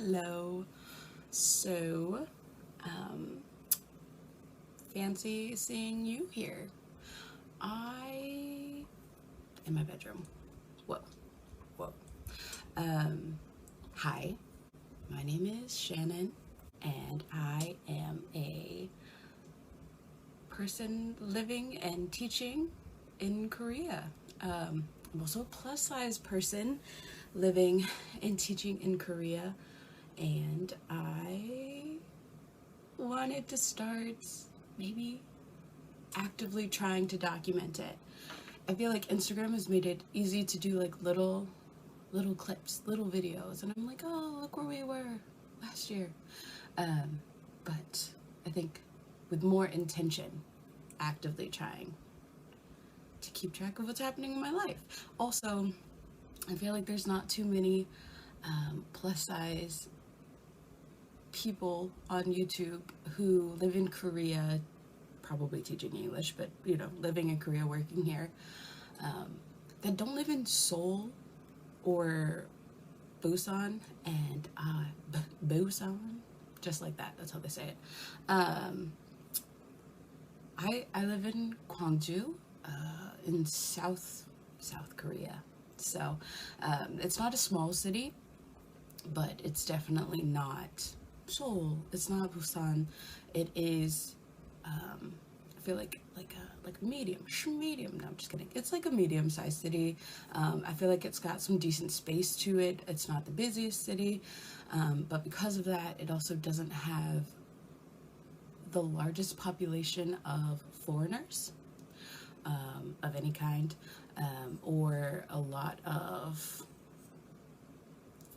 Hello. So, fancy seeing you here. In my bedroom. Whoa, whoa. Hi, my name is Shannon, and I am a person living and teaching in Korea. I'm also a plus size person living and teaching in Korea, and I wanted to start maybe actively trying to document it. I feel like Instagram has made it easy to do like little clips, little videos, and I'm like, oh, look where we were last year. But I think with more intention, actively trying to keep track of what's happening in my life. Also, I feel like there's not too many plus size people on YouTube who live in Korea, probably teaching English, but living in Korea, working here, that don't live in Seoul or Busan, and Busan, just like that. That's how they say it. I live in Gwangju, in South Korea. So it's not a small city, but it's definitely not Seoul. It's not Busan. It is. I feel like a medium. No, I'm just kidding. It's like a medium-sized city. I feel like it's got some decent space to it. It's not the busiest city, but because of that, it also doesn't have the largest population of foreigners of any kind, or a lot of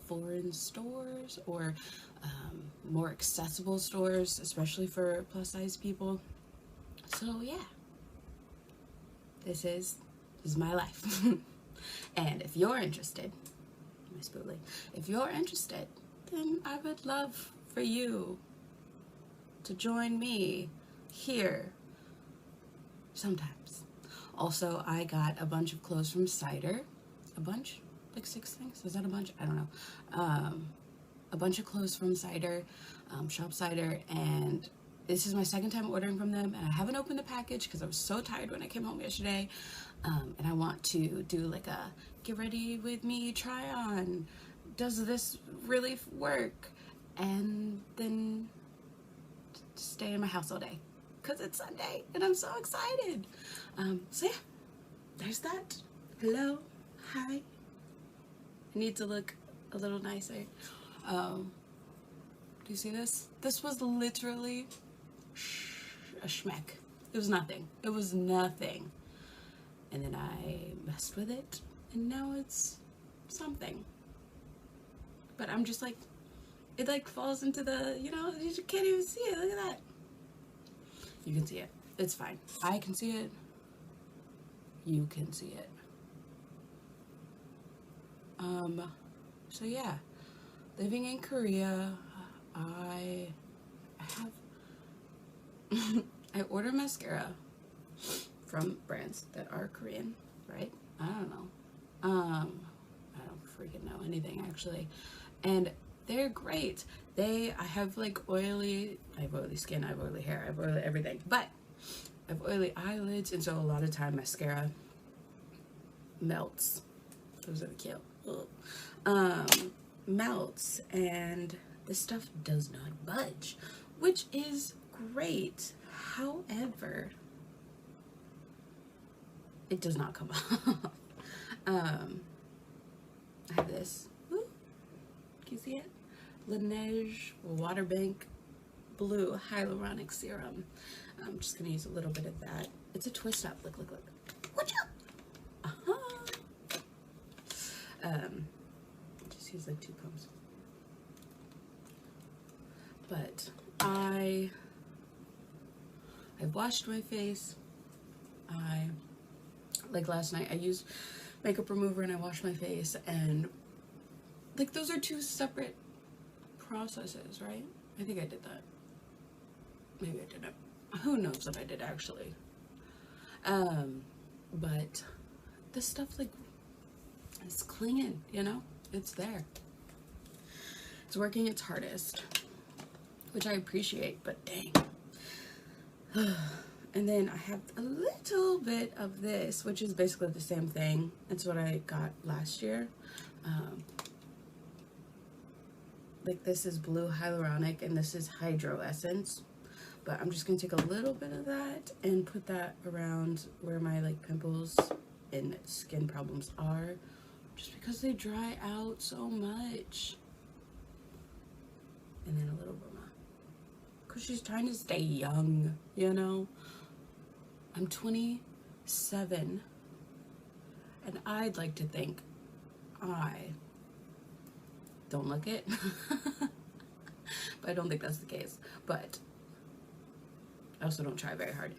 foreign stores or more accessible stores, especially for plus-size people. So yeah, this is my life. And if you're interested, Miss Booley, if you're interested, then I would love for you to join me here sometimes. Also, I got a bunch of clothes from Cider. A bunch? Like 6 things? Is that a bunch? I don't know. A bunch of clothes from Cider, Shop Cider, and this is my second time ordering from them, and I haven't opened the package because I was so tired when I came home yesterday, and I want to do like a get ready with me try on. Does this really work? And then stay in my house all day because it's Sunday and I'm so excited. So yeah, there's that. Hello, hi. I need to look a little nicer. Do you see this? This was literally a schmeck. It was nothing. It was nothing. And then I messed with it, and now it's something. But I'm just like, it like falls into the, you can't even see it. Look at that. You can see it. It's fine. I can see it. You can see it. So yeah, living in Korea, I have I order mascara from brands that are Korean, right? I don't know. I don't freaking know anything actually. And they're great. I have like I have oily skin, I have oily hair, I have oily everything. But I have oily eyelids, and so a lot of time mascara melts. Those are cute. Melts, and this stuff does not budge, which is great. However, it does not come off. I have this. Ooh, can you see it? Laneige Water Bank Blue Hyaluronic Serum. I'm just gonna use a little bit of that. It's a twist up. Look. Watch out! Just use like 2 pumps. But I've washed my face. Like last night, I used makeup remover and I washed my face, and like those are 2 separate processes, right? I think I did that. Maybe I didn't. Who knows if I did actually. But this stuff like it's clinging, it's there. It's working its hardest, which I appreciate, but dang. And then I have a little bit of this, which is basically the same thing. It's what I got last year. Like this is blue hyaluronic and this is hydro essence. But I'm just gonna take a little bit of that and put that around where my like pimples and skin problems are, just because they dry out so much. And then a little bit more, because she's trying to stay young, you know? I'm 27, and I'd like to think I don't look it. But I don't think that's the case. But I also don't try very hard.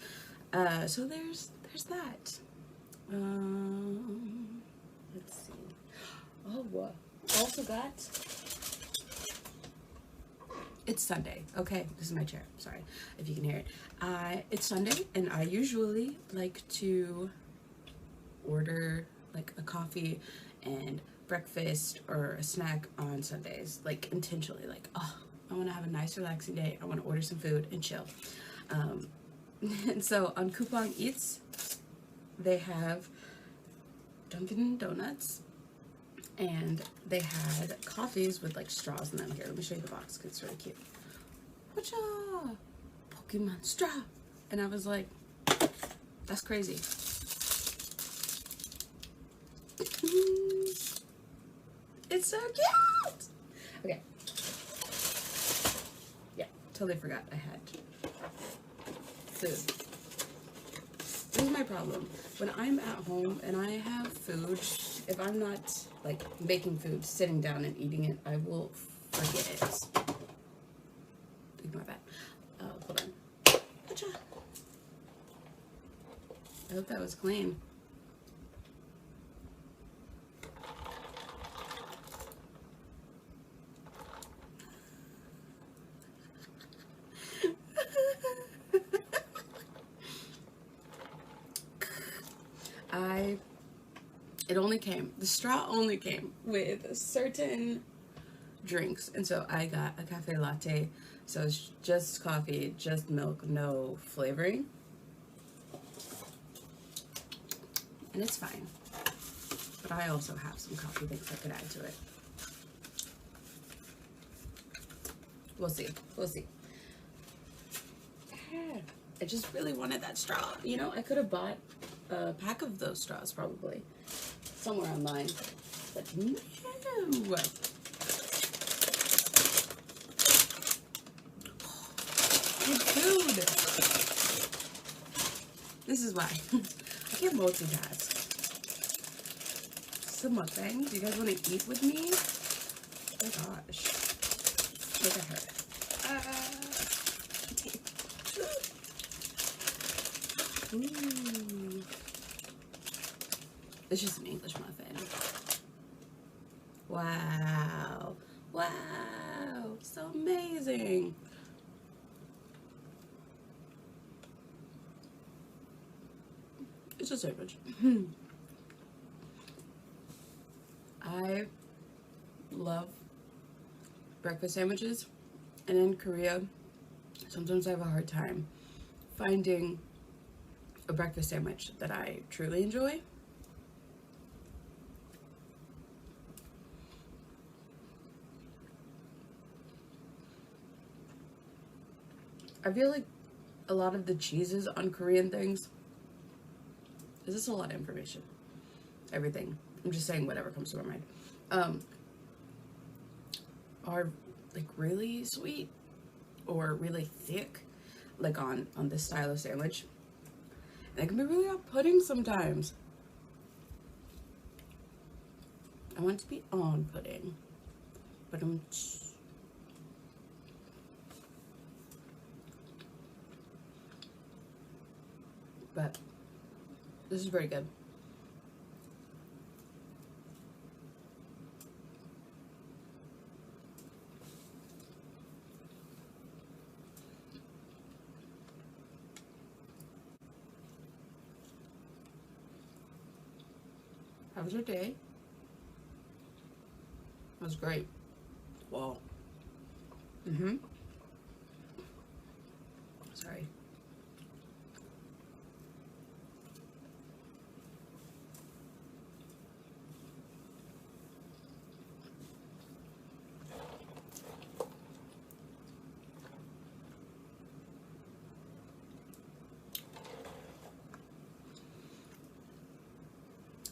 So there's that. Let's see. Oh, also got, it's Sunday. Okay, this is my chair. Sorry if you can hear it. It's Sunday, and I usually like to order like a coffee and breakfast or a snack on Sundays, like intentionally, like, oh, I want to have a nice relaxing day. I want to order some food and chill. And so on Coupon Eats, they have Dunkin' Donuts, and they had coffees with like straws in them. Here, let me show you the box because it's really cute. Whatcha? Pokemon straw. And I was like, that's crazy. It's so cute. Okay. Yeah, totally forgot I had food. This is my problem. When I'm at home and I have food, if I'm not like making food, sitting down and eating it, I will forget it. Ignore that. Hold on. Gotcha. I hope that was clean. It only came, the straw only came with certain drinks, and so I got a cafe latte, so it's just coffee, just milk, no flavoring, and it's fine, but I also have some coffee things I could add to it. We'll see, we'll see. I just really wanted that straw, you know. I could have bought a pack of those straws probably somewhere online, but no. Good food. This is why I can't multitask. Some mukbang. Do you guys want to eat with me? Oh my gosh. Look at her. Ooh. It's just an English muffin. Wow. Wow. So amazing. It's a sandwich. I love breakfast sandwiches, and in Korea, sometimes I have a hard time finding a breakfast sandwich that I truly enjoy. I feel like a lot of the cheeses on Korean things, is this a lot of information? Everything. I'm just saying whatever comes to my mind. Are like really sweet or really thick, like on this style of sandwich. And it can be really off-putting sometimes. I want it to be on-putting, but this is very good. How was your day? It was great. Wow. Sorry.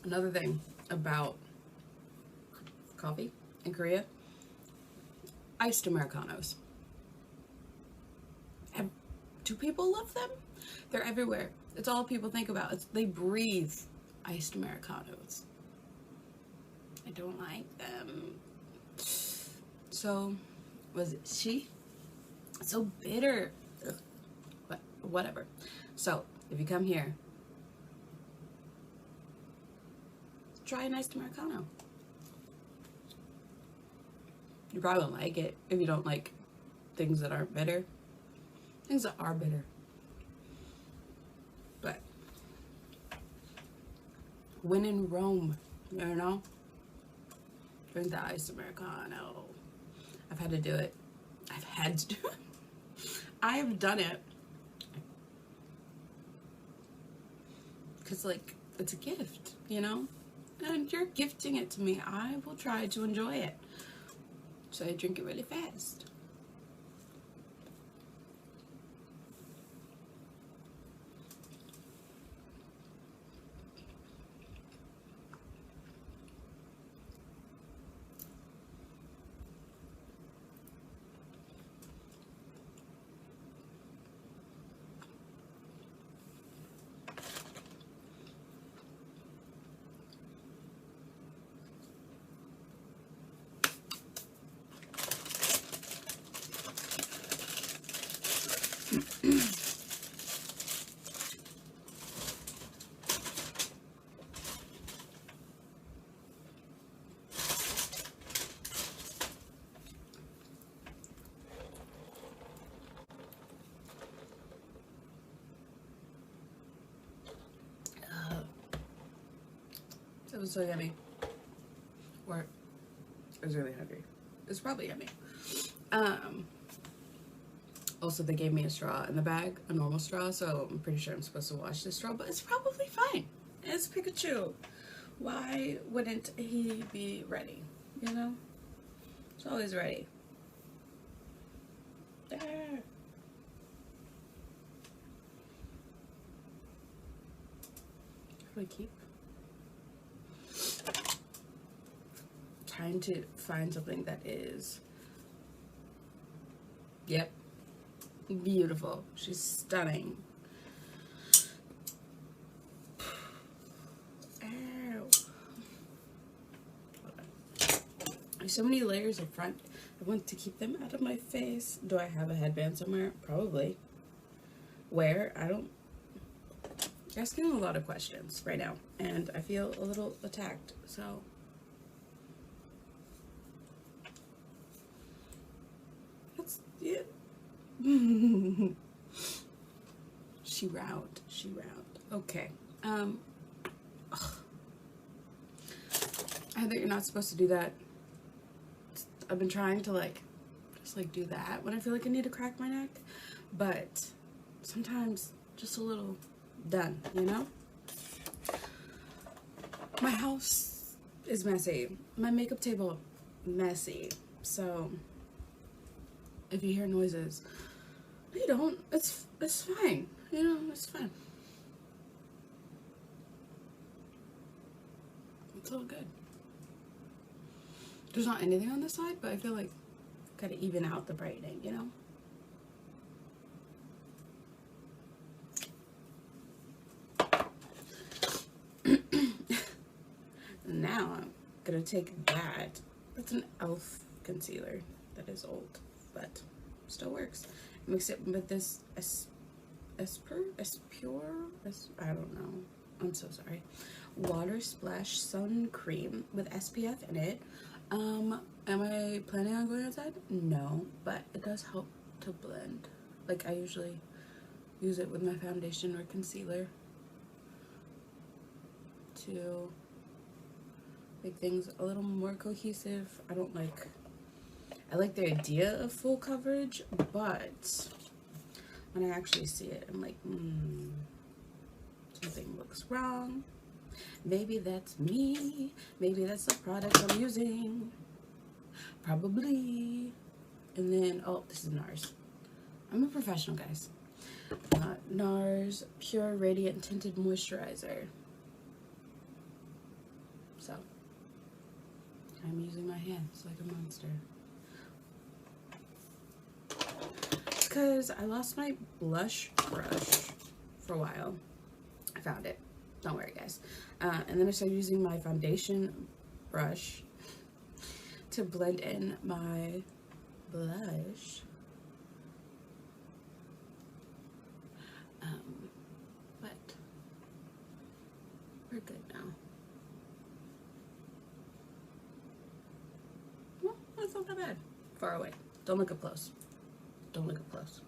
Another thing about coffee in Korea, iced Americanos. Do people love them? They're everywhere. It's all people think about. They breathe iced Americanos. I don't like them. So, was it she? It's so bitter. Ugh. But whatever. So, if you come here, try an iced Americano. You probably won't like it if you don't like things that aren't bitter. Things that are bitter. But when in Rome, you know, drink the iced Americano. I've had to do it. I've had to do it. I've done it. Because, like, it's a gift, you know? And you're gifting it to me. I will try to enjoy it. So I drink it really fast. It was so yummy. Or I was really hungry. It's probably yummy. Also, they gave me a straw in the bag, a normal straw, so I'm pretty sure I'm supposed to wash this straw, but it's probably fine. It's Pikachu. Why wouldn't he be ready? You know? It's always ready. There. How do I keep? Trying to find something that is, yep, beautiful. She's stunning. Ow. There's so many layers up front. I want to keep them out of my face. Do I have a headband somewhere? Probably. Where? I don't. You're asking a lot of questions right now, and I feel a little attacked, so. That's it. She round. Okay. I think you're not supposed to do that. I've been trying to just do that when I feel like I need to crack my neck, but sometimes just a little done, you know? My house is messy. My makeup table, messy. So if you hear noises, you don't. It's fine. You know, it's fine. It's all good. There's not anything on this side, but I feel like gotta even out the brightening, you know? Now I'm gonna take that. That's an e.l.f. concealer that is old, but still works. Mix it with this I don't know. I'm so sorry. Water Splash Sun Cream with SPF in it. Am I planning on going outside? No, but it does help to blend. Like, I usually use it with my foundation or concealer to make things a little more cohesive. I don't like I like the idea of full coverage, but when I actually see it, I'm like, something looks wrong. Maybe that's me. Maybe that's the product I'm using. Probably. And then, oh, this is NARS. I'm a professional, guys. NARS Pure Radiant Tinted Moisturizer. So, I'm using my hands like a monster. Because I lost my blush brush for a while. I found it. Don't worry, guys. And then I started using my foundation brush to blend in my blush. But we're good now. Well, that's not that bad. Far away. Don't look up close. Don't look up close.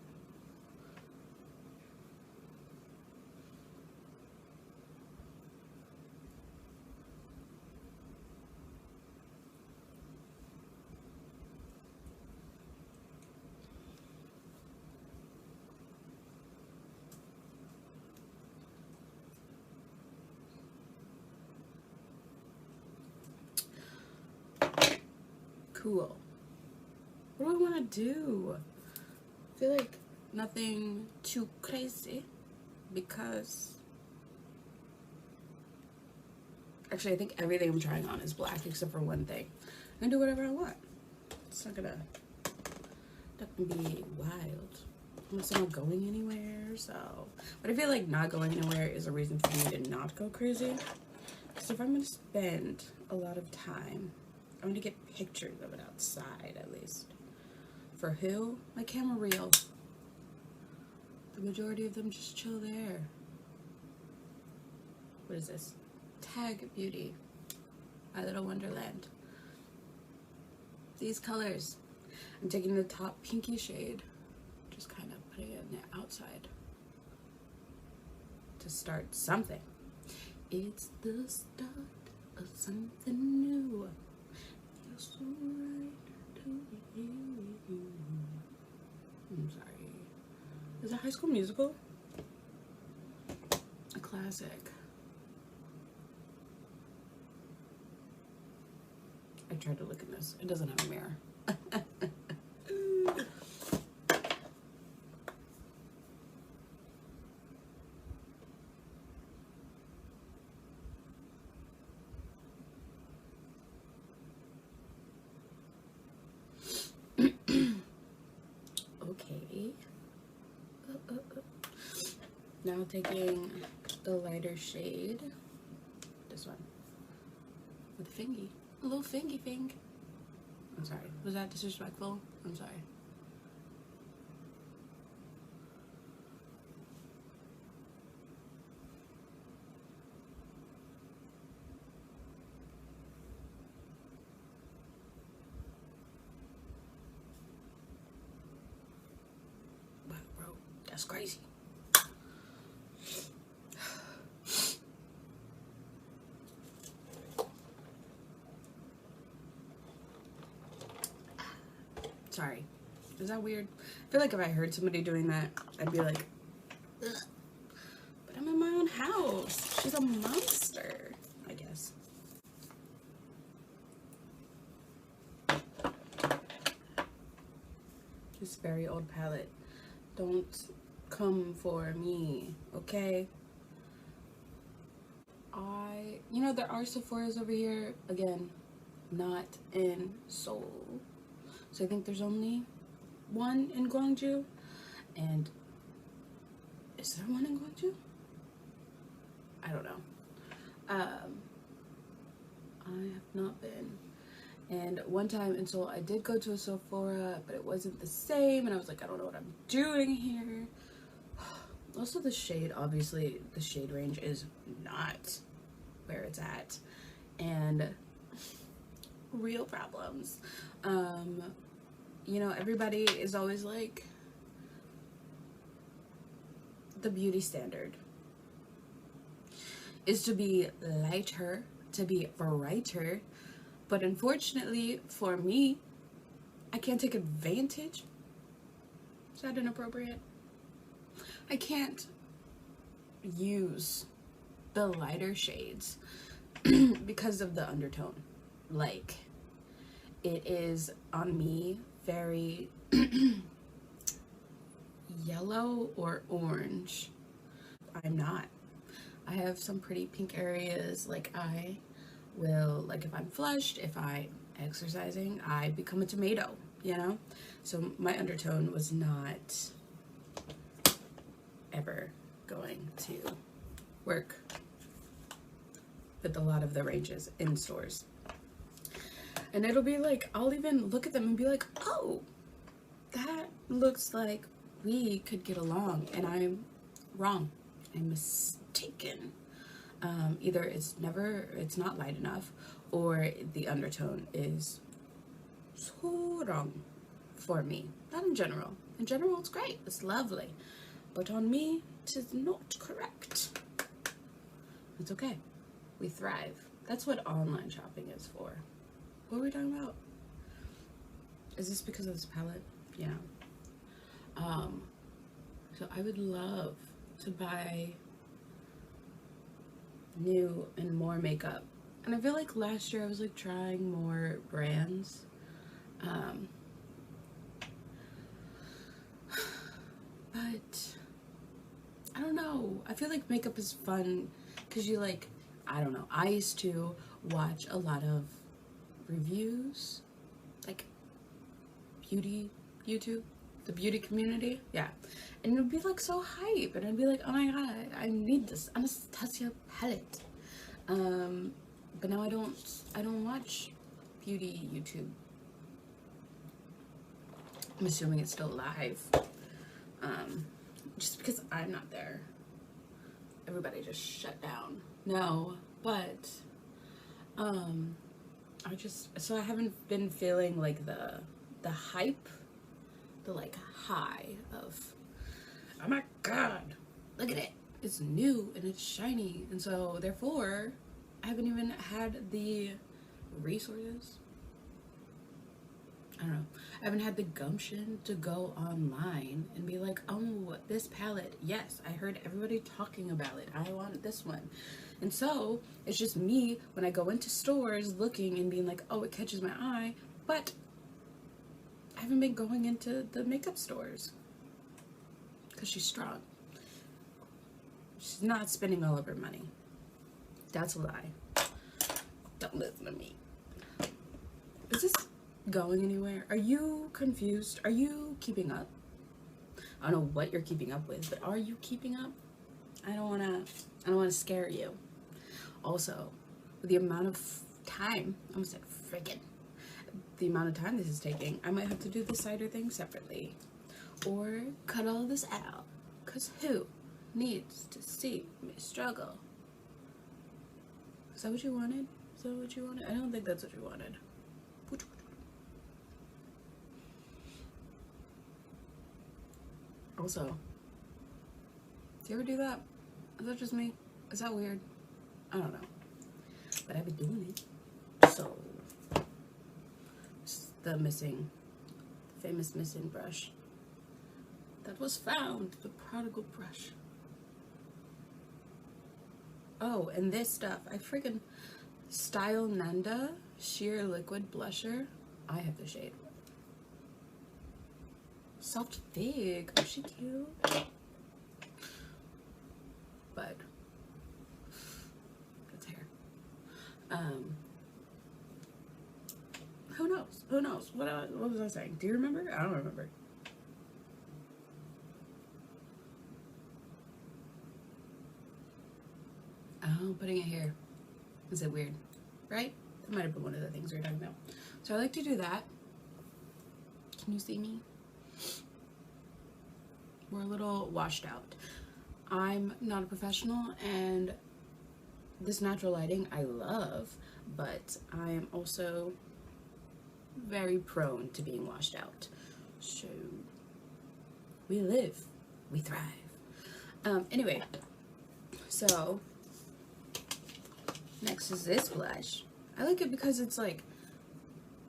Cool. What do I want to do? I feel like nothing too crazy because actually I think everything I'm trying on is black except for one thing. I can do whatever I want. It's not gonna be wild unless I'm not going anywhere. So, but I feel like not going anywhere is a reason for me to not go crazy. Because if I'm gonna spend a lot of time, I'm gonna get pictures of it outside at least. For who? My camera reel. The majority of them just chill there. What is this? Tag Beauty. My Little Wonderland. These colors. I'm taking the top pinky shade. Just kind of putting it in the outside. To start something. It's the start of something new. Feels so right to you. I'm sorry. Is it High School Musical? A classic. I tried to look in this. It doesn't have a mirror. Okay. Now taking the lighter shade, this one, with a fingy, a little fingy fing. I'm sorry, was that disrespectful? I'm sorry. Wow, bro, that's crazy. Sorry. Is that weird? I feel like if I heard somebody doing that, I'd be like, ugh. But I'm in my own house. She's a monster, I guess. This very old palette. Don't come for me, okay? You know, there are Sephora's over here. Again, not in Seoul. So I think there's only one in Gwangju. And is there one in Gwangju? I don't know. I have not been. And one time in Seoul, I did go to a Sephora, but it wasn't the same. And I was like, I don't know what I'm doing here. Also, the shade, obviously, the shade range is not where it's at. And real problems. You know, everybody is always like, the beauty standard is to be lighter, to be brighter. But unfortunately for me, I can't take advantage. Is that inappropriate? I can't use the lighter shades because of the undertone. Like, it is on me very yellow or orange. I'm not. I have some pretty pink areas. Like, I will, like, if I'm flushed, if I'm exercising, I become a tomato, you know? So my undertone was not ever going to work with a lot of the ranges in stores. And it'll be like, I'll even look at them and be like, oh, that looks like we could get along, and I'm wrong. I'm mistaken. Either it's not light enough, or the undertone is so wrong for me. Not in general. In general, it's great. It's lovely. But on me, it is not correct. It's okay. We thrive. That's what online shopping is for. What are we talking about? Is this because of this palette? Yeah. So I would love to buy new and more makeup. And I feel like last year I was like trying more brands. But I don't know. I feel like makeup is fun because you like, I don't know. I used to watch a lot of reviews, like beauty YouTube, the beauty community. Yeah. And it would be like so hype, and I'd be like, oh my god, I need this Anastasia palette. But now I don't watch beauty YouTube. I'm assuming it's still live. Just because I'm not there. Everybody just shut down. No, but I haven't been feeling like the hype, the like high of, oh my god, look at it, it's new and it's shiny. And so therefore I haven't even had the resources, I don't know, I haven't had the gumption to go online and be like, oh, this palette, yes, I heard everybody talking about it, I want this one. And so it's just me when I go into stores looking and being like, oh, it catches my eye, but I haven't been going into the makeup stores because she's strong. She's not spending all of her money. That's a lie. Don't listen to me. Is this going anywhere? Are you confused? Are you keeping up? I don't know what you're keeping up with, but are you keeping up? I don't wanna scare you. Also, with the amount of time, I almost said friggin', the amount of time this is taking, I might have to do the cider thing separately, or cut all this out, cause who needs to see me struggle? Is that what you wanted? Is that what you wanted? I don't think that's what you wanted. Also, do you ever do that? Is that just me? Is that weird? I don't know. But I've been doing it. So, it's the famous missing brush that was found, the prodigal brush. Oh, and this stuff, I freaking Style Nanda Sheer Liquid Blusher. I have the shade. Soft Fig. Oh, she cute. But that's hair. Who knows? Who knows? What was I saying? Do you remember? I don't remember. Oh, putting it here. Is it weird? Right? That might have been one of the things we were talking about. So I like to do that. Can you see me? We're a little washed out. I'm not a professional, and this natural lighting I love, but I am also very prone to being washed out. So we live, we thrive. Anyway, so next is this blush. I like it because it's like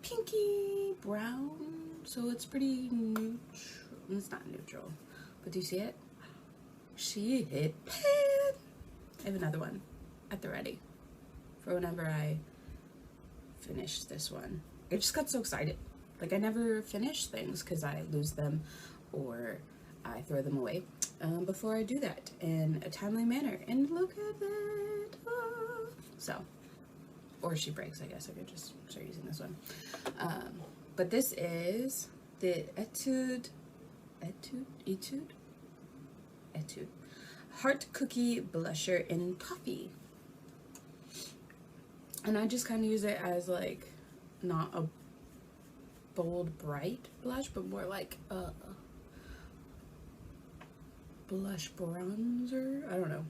pinky brown, so it's pretty neutral. It's not neutral, but do you see it? She hit pan. I have another one at the ready for whenever I finish this one. I just got so excited. Like, I never finish things because I lose them or I throw them away before I do that in a timely manner. And look at that. Ah. So, or she breaks, I guess I could just start using this one. But this is the Etude Heart Cookie Blusher in Toffee. And I just kind of use it as like not a bold bright blush, but more like a blush bronzer. I don't know,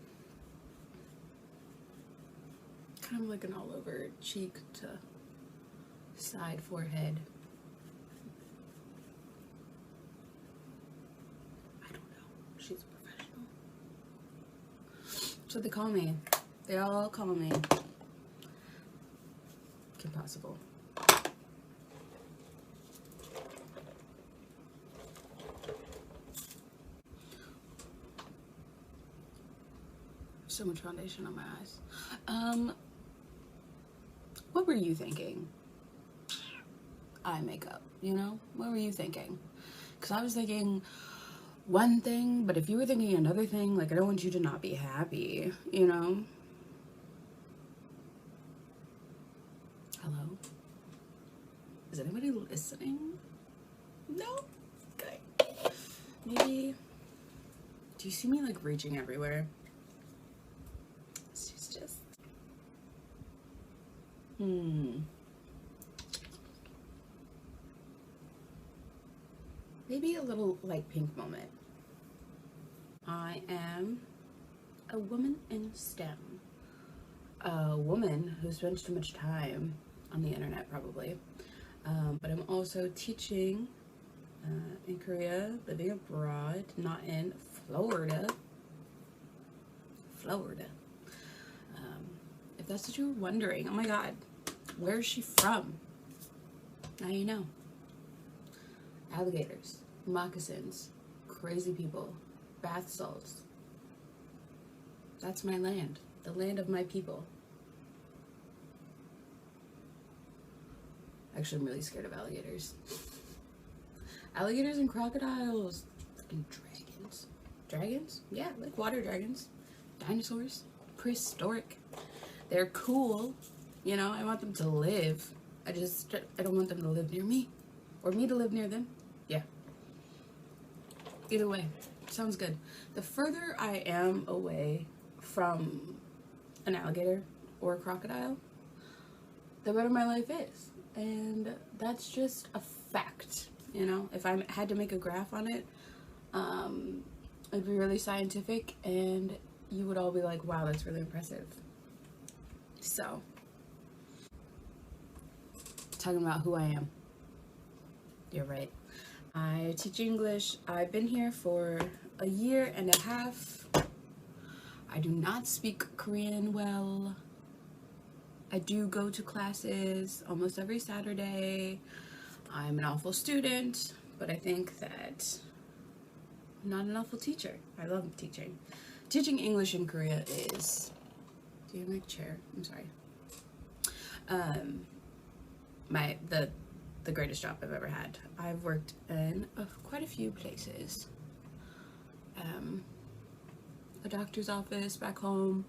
kind of like an all over cheek to side forehead. I don't know, she's a professional. So they call me, they all call me Kim Possible. So much foundation on my eyes. What were you thinking? Eye makeup, you know? What were you thinking? Because I was thinking one thing, but if you were thinking another thing, like, I don't want you to not be happy, you know? Hello? Is anybody listening? No? Okay. Maybe, do you see me like reaching everywhere? She's just, maybe a little light pink moment. I am a woman in STEM. A woman who spends too much time on the internet, probably. But I'm also teaching in Korea, living abroad, not in Florida. If that's what you were wondering, oh my god, where is she from? Now you know. Alligators, moccasins, crazy people, bath salts. That's my land, the land of my people. Actually, I'm really scared of alligators. Alligators and crocodiles. Fucking dragons. Dragons? Yeah, like water dragons. Dinosaurs. Prehistoric. They're cool. You know, I want them to live. I don't want them to live near me. Or me to live near them. Yeah. Either way. Sounds good. The further I am away from an alligator or a crocodile, the better my life is. And that's just a fact, you know? If I had to make a graph on it, it'd be really scientific and you would all be like, wow, that's really impressive. So, talking about who I am. You're right. I teach English. I've been here for a year and a half. I do not speak Korean well. I do go to classes almost every Saturday. I'm an awful student, but I think that I'm not an awful teacher. I love teaching. Teaching English in Korea is... Do you have my chair? I'm sorry. The greatest job I've ever had. I've worked in quite a few places. A doctor's office back home.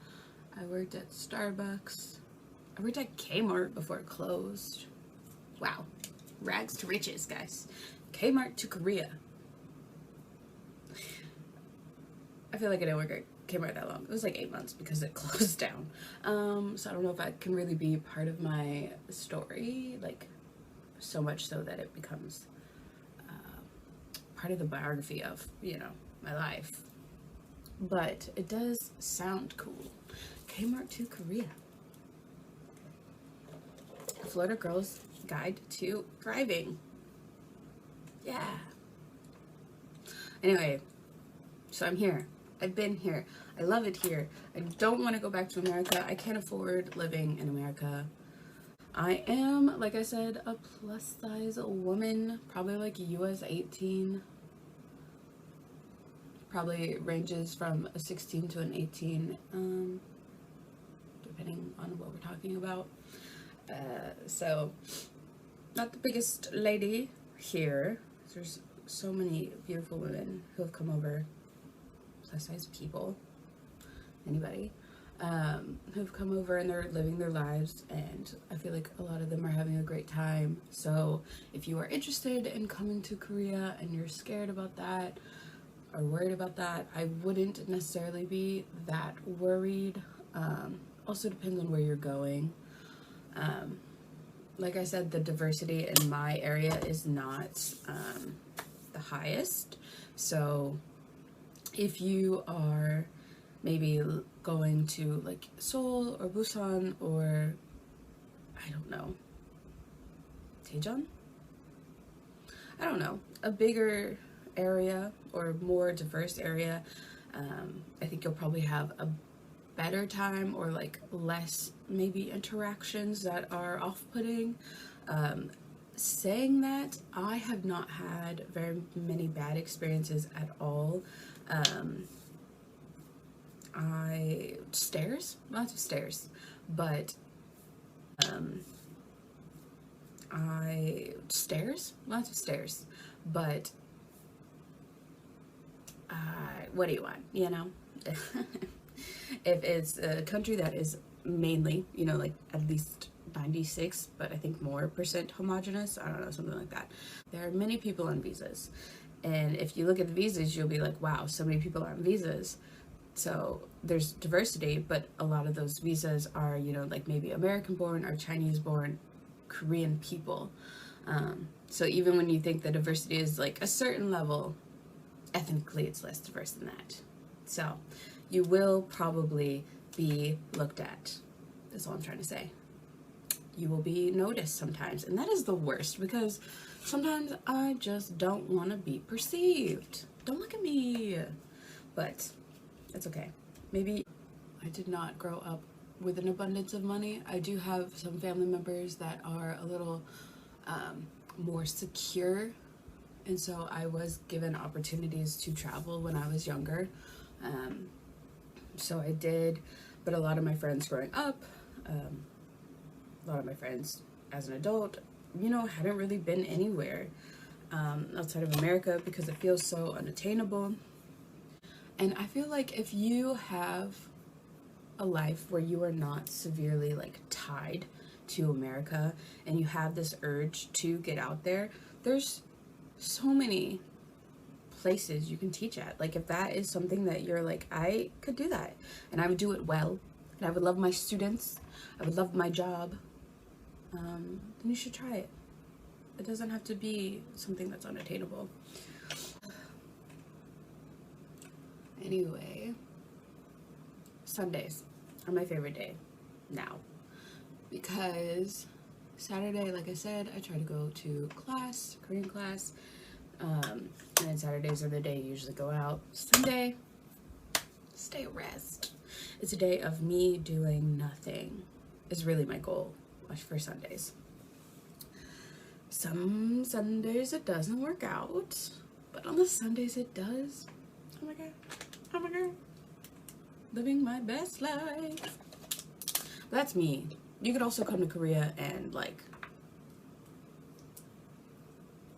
I worked at Starbucks. I worked at Kmart before it closed. Wow. Rags to riches, guys. Kmart to Korea. I feel like I didn't work at Kmart that long. It was like 8 months because it closed down. So I don't know if that can really be part of my story, like so much so that it becomes part of the biography of, you know, my life. But it does sound cool. Kmart to Korea. A Florida Girl's Guide to Thriving. Yeah. Anyway, so I'm here. I've been here. I love it here. I don't want to go back to America. I can't afford living in America. I am, like I said, a plus size woman, probably like US 18. Probably ranges from a 16 to an 18, depending on what we're talking about. So, not the biggest lady here. There's so many beautiful women who have come over, plus size people, anybody, who've come over and they're living their lives, and I feel like a lot of them are having a great time. So if you are interested in coming to Korea and you're scared about that or worried about that, I wouldn't necessarily be that worried. Also depends on where you're going. Like I said, the diversity in my area is not the highest. So if you are maybe going to like Seoul or Busan or, I don't know, Daejeon? I don't know, a bigger area or more diverse area, I think you'll probably have a better time, or like less maybe interactions that are off-putting. Saying that, I have not had very many bad experiences at all. Lots of stairs, but lots of stairs, but what do you want, you know? If it's a country that is mainly, you know, like at least 96, but I think more percent homogenous, I don't know, something like that. There are many people on visas, and if you look at the visas, you'll be like, wow, so many people are on visas. So there's diversity, but a lot of those visas are, you know, like maybe American born or Chinese born Korean people. So even when you think the diversity is like a certain level, ethnically it's less diverse than that. So you will probably be looked at. That's all I'm trying to say. You will be noticed sometimes, and that is the worst, because sometimes I just don't want to be perceived. Don't look at me. But that's okay. Maybe I did not grow up with an abundance of money. I do have some family members that are a little more secure, and so I was given opportunities to travel when I was younger. So I did, but a lot of my friends growing up, a lot of my friends as an adult, you know, hadn't really been anywhere outside of America because it feels so unattainable. And I feel like if you have a life where you are not severely like tied to America and you have this urge to get out there, there's so many places you can teach at. Like if that is something that you're like, I could do that and I would do it well, and I would love my students, I would love my job, then you should try it. It doesn't have to be something that's unattainable. Anyway, Sundays are my favorite day now, because Saturday, like I said, I try to go to class, Korean class, and then Saturdays are the day you usually go out. Sunday, stay rest. It's a day of me doing nothing, is really my goal for Sundays. Some Sundays it doesn't work out, but on the Sundays it does. Oh my god, oh my god, living my best life. That's me. You could also come to Korea and like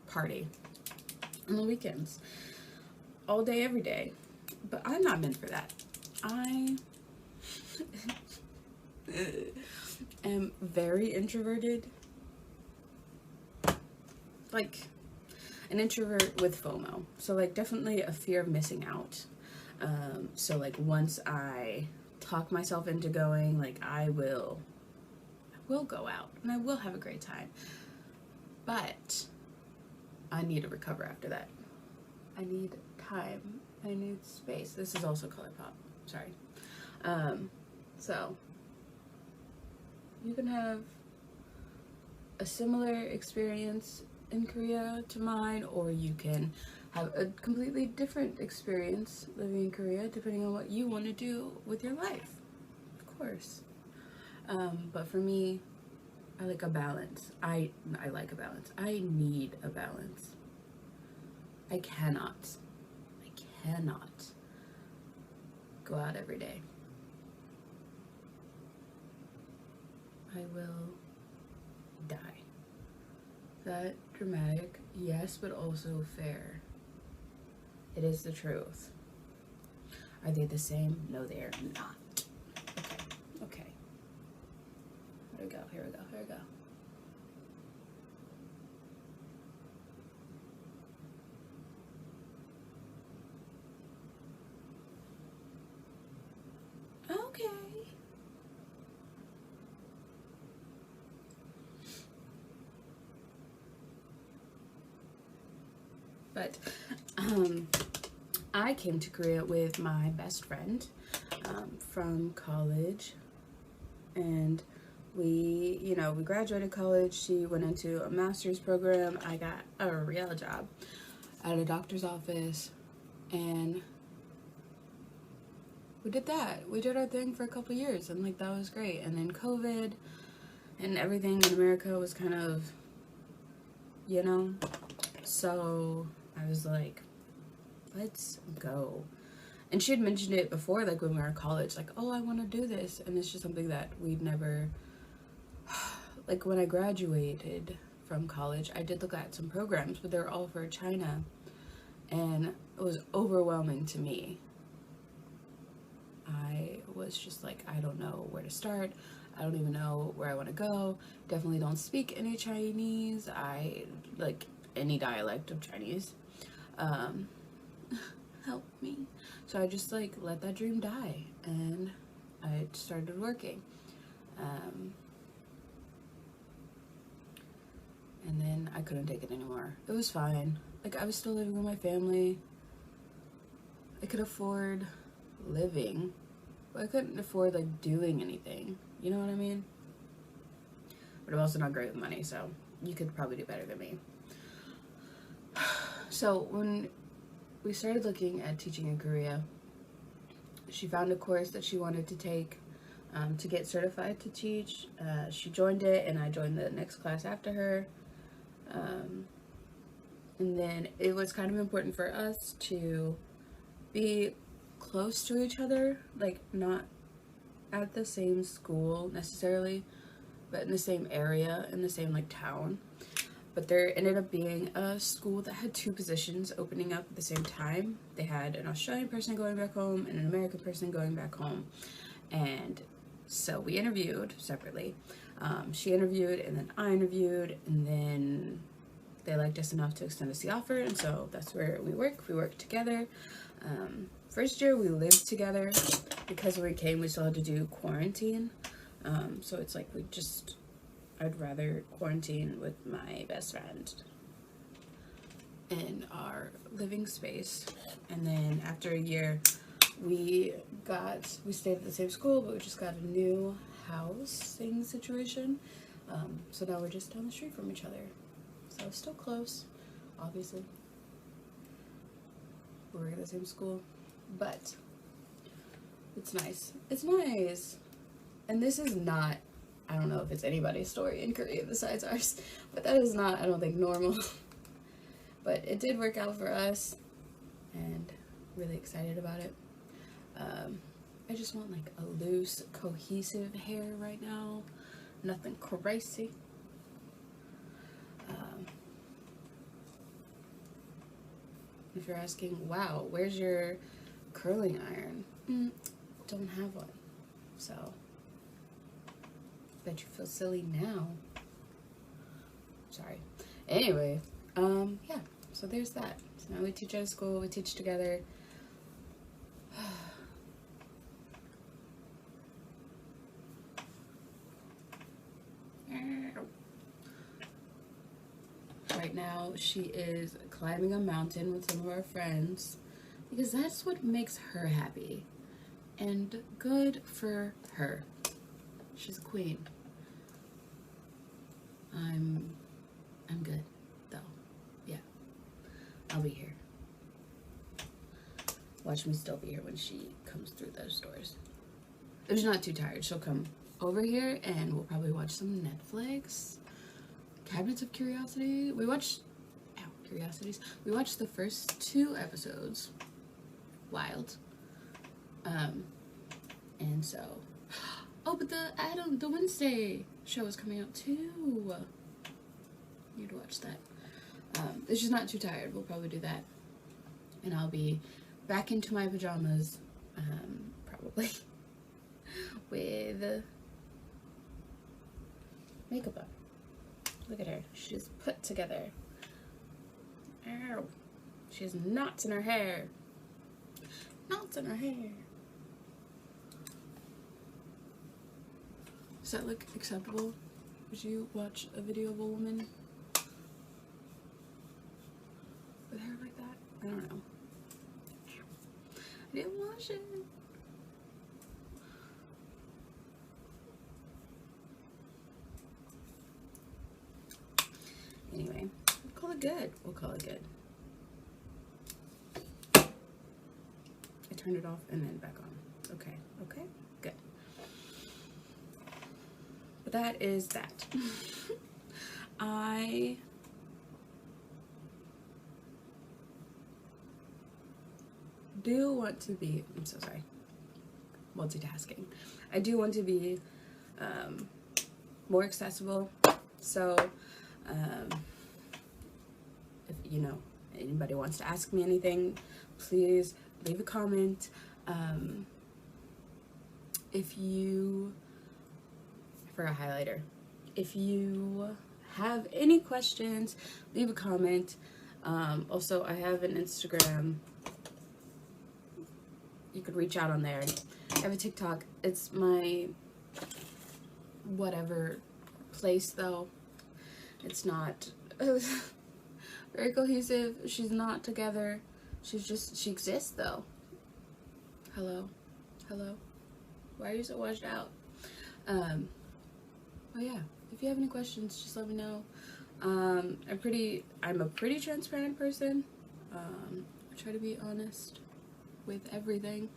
party on the weekends, all day, every day, but I'm not meant for that. I am very introverted, like an introvert with FOMO, so like definitely a fear of missing out. So like once I talk myself into going, like I will go out and I will have a great time, but I need to recover after that. I need time, I need space. This is also ColourPop, sorry. So you can have a similar experience in Korea to mine, or you can have a completely different experience living in Korea, depending on what you want to do with your life, of course. But for me, I like a balance. I like a balance. I need a balance. I cannot go out every day. I will die. That dramatic? Yes, but also fair. It is the truth. Are they the same? No, they are not. Okay. Here we go. Okay. But I came to Korea with my best friend from college, and we graduated college. She went into a master's program. I got a real job at a doctor's office, and we did that. We did our thing for a couple years, and like that was great. And then COVID and everything in America was kind of, so I was like, let's go. And she had mentioned it before, like when we were in college, like, oh, I want to do this. And it's just something that we'd never, like when I graduated from college, I did look at some programs, but they were all for China. And it was overwhelming to me. I was just like, I don't know where to start. I don't even know where I want to go. Definitely don't speak any Chinese. I like any dialect of Chinese. Help me. So I just like let that dream die, and I started working. And then I couldn't take it anymore. It was fine. Like I was still living with my family. I could afford living, but I couldn't afford like doing anything. You know what I mean? But I'm also not great with money, so you could probably do better than me. So when we started looking at teaching in Korea, she found a course that she wanted to take to get certified to teach. She joined it, and I joined the next class after her. And then it was kind of important for us to be close to each other, like not at the same school necessarily, but in the same area, in the same like town. But there ended up being a school that had two positions opening up at the same time. They had an Australian person going back home and an American person going back home. And so we interviewed separately. She interviewed, and then I interviewed, and then they liked us enough to extend us the offer, and so that's where we work. We work together. First year we lived together because when we came we still had to do quarantine. So it's like I'd rather quarantine with my best friend in our living space. And then after a year we stayed at the same school, but we just got a new housing situation. So now we're just down the street from each other. So still close, obviously. We work at the same school, but it's nice. It's nice. And this is not, I don't know if it's anybody's story in Korea besides ours, but that is not, I don't think, normal. But it did work out for us, and really excited about it. I just want like a loose, cohesive hair right now. Nothing crazy. If you're asking, wow, where's your curling iron? Don't have one. So, bet you feel silly now. Sorry. Anyway, yeah, so there's that. So now we teach at a school, we teach together. Right now, she is climbing a mountain with some of our friends because that's what makes her happy. And good for her. She's a queen. I'm good, though. Yeah. I'll be here. Watch me still be here when she comes through those doors. If she's not too tired, she'll come over here and we'll probably watch some Netflix. Cabinets of Curiosity. We watched Curiosities. We watched the first 2 episodes. Wild. And so, oh, but the Wednesday show is coming out too. Need to watch that. If she's not too tired, we'll probably do that. And I'll be back into my pajamas, probably, with makeup on. Look at her. She's put together. Ow. She has knots in her hair. Knots in her hair. Does that look acceptable? Would you watch a video of a woman with hair like that? I don't know. I didn't wash it. Anyway, we'll call it good. We'll call it good. I turned it off and then back on. Okay, okay, good. But that is that. I do want to be, I'm so sorry, multitasking. I do want to be more accessible. So, if you know anybody wants to ask me anything, please leave a comment. If you, for a highlighter, if you have any questions, leave a comment. Also, I have an Instagram. You could reach out on there. I have a TikTok. It's my whatever place though. It's not very cohesive. She's not together. She exists though. Hello? Hello? Why are you so washed out? Oh yeah, if you have any questions, just let me know. I'm a pretty transparent person. I try to be honest with everything.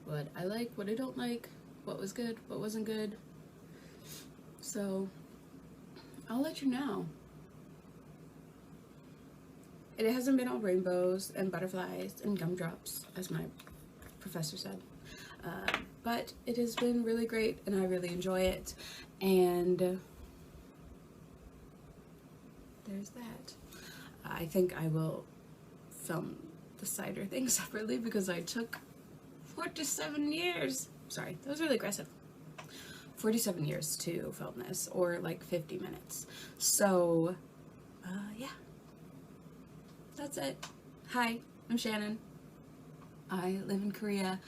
What I like, what I don't like, what was good, what wasn't good. So I'll let you know. It hasn't been all rainbows and butterflies and gumdrops, as my professor said. But it has been really great and I really enjoy it. And there's that. I think I will film the cider thing separately because I took 47 years. Sorry, that was really aggressive. 47 years to film this, or like 50 minutes. So, yeah. That's it. Hi, I'm Shannon. I live in Korea,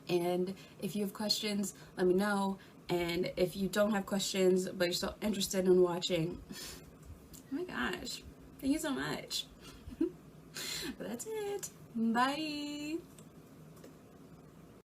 and if you have questions, let me know. And if you don't have questions, but you're still interested in watching, oh my gosh, thank you so much. But that's it. Bye.